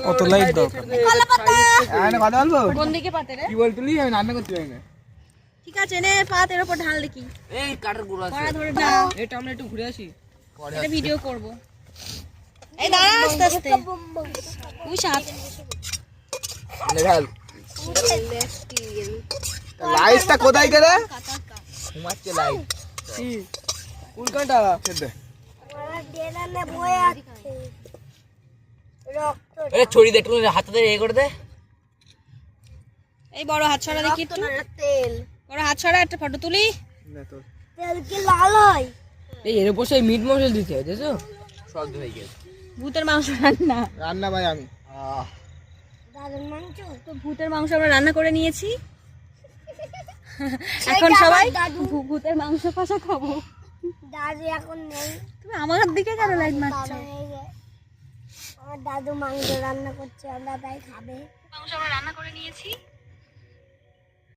কত লাইট দাও কোন দিকে পাতে রে? কি বলতলি আমি রান্না করতে পারি না। ঠিক আছে নে পাত এর উপর ঢাল দেখি। এই কাটার গুঁড়ো আছে কড়া ধরে ঢাল। এটা আমরা একটু ঘুরে আসি। এটা ভিডিও করব। এই দাঁড়া আস্তে আস্তে। তুই সাথ। ঢাল লাইটটা কোথায় গেলে? ঘুমাচ্ছে লাইট কি উল্কাটা খেতে আরে ছড়ি দে একটু হাতে দে করে দে। এই বড় হাত ছড়া দেখি একটু। তেল বড় হাত ছড়া একটা ফটো তুলি। না তো তেল কি লাল হয়? এই এর উপর সেই মিট মশলা দিতে হয় দেখছো সব হয়ে গেছে। ভূতের মাংস রান্না। রান্না ভাই আমি দারুন মাংস। তো ভূতের মাংস আমরা রান্না করে নিয়েছি। এখন সবাই ভূতের মাংস কষা খাবো। দাদু এখন নেই। তুমি আমার দিকে কেন লাইট মারছো? আমার দাদু মাংস রান্না করছে, আমরা তাই খাবে। মাংস আমরা রান্না করে নিয়েছি।